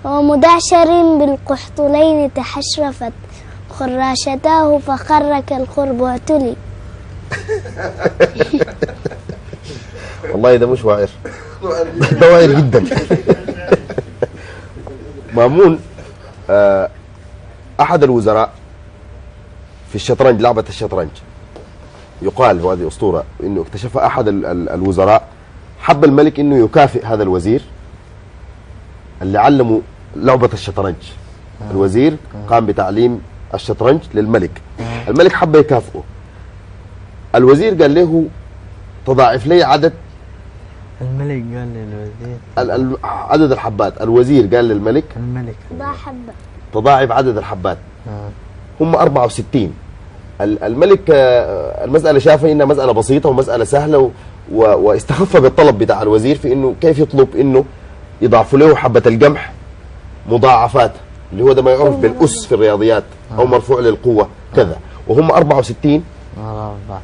ومدعشر بالقحطلين تحشرفت خراشتاه فخر كالقرب واعتلي. والله ده مش واعر، ده واعر جدا. مامون أحد الوزراء في الشطرنج، لعبة الشطرنج، يقال وهذه أسطورة إنه اكتشف أحد الوزراء، حب الملك إنه يكافئ هذا الوزير اللي علمه لعبة الشطرنج. الوزير قام بتعليم الشطرنج للملك، الملك حب يكافئه. الوزير قال له تضاعف لي عدد، الملك قال للوزير عدد الحبات. الوزير قال للملك الملك تضاعف عدد الحبات. هم 64. الملك المسألة شافها إنها مسألة بسيطة ومسألة سهلة، واستخف بالطلب بتاع الوزير في إنه كيف يطلب إنه يضاعفوا له حبة القمح مضاعفات، اللي هو ده ما يعرف بالأس في الرياضيات، أو مرفوع للقوة كذا، وهم 64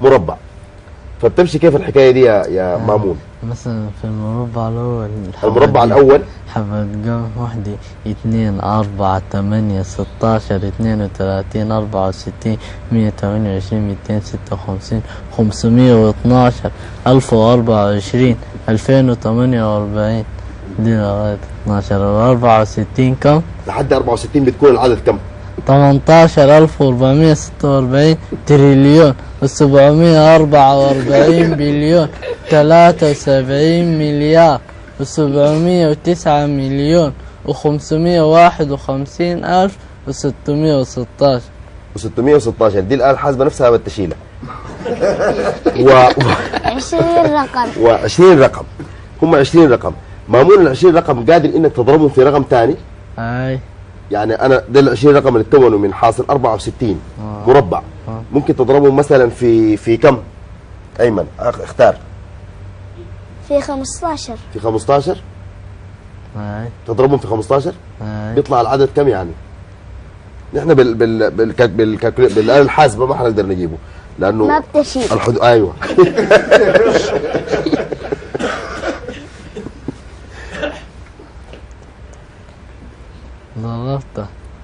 مربع. فبتمشي كيف الحكاية دي يا مامون؟ مثلا في المربع الأول، المربع الأول حبة قمح وحدة 2 4 8 16 32 64 128 256 512 1024 2048 دي لغاية 12 و 64 كم؟ لحد 64 بتكون العدد كم؟ 18446 تريليون و744 بليون 73 مليار و709 مليون و551 ألف و616 و616. دي الآلة الحاسبة نفسها بالتشيلة. 20 رقم و20 رقم، هم 20 رقم. مامون ال 20 رقم قادر انك تضربهم في رقم ثاني. اي يعني انا ده ال 20 رقم اللي تكونوا من حاصل 64 مربع، ممكن تضربهم مثلا في كم؟ ايمن اختار. في 15. في 15؟ اي تضربهم في 15 اي بيطلع العدد كم يعني؟ نحن بالآلة الحاسبة ما حنقدر نجيبه لانه ما بتشيل ايوه.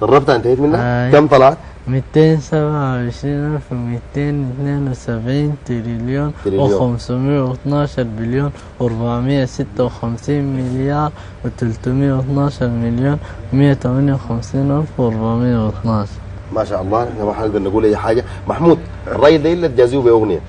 ضربتها انتهيت منها؟ كم طلعت؟ 227272 تريليون و512 بليون و456 مليار و312 مليون و158 ألف و412. ما شاء الله. احنا ما حنقدر نقول اي حاجه. محمود الراجل ده الا تجازيه باغنيه.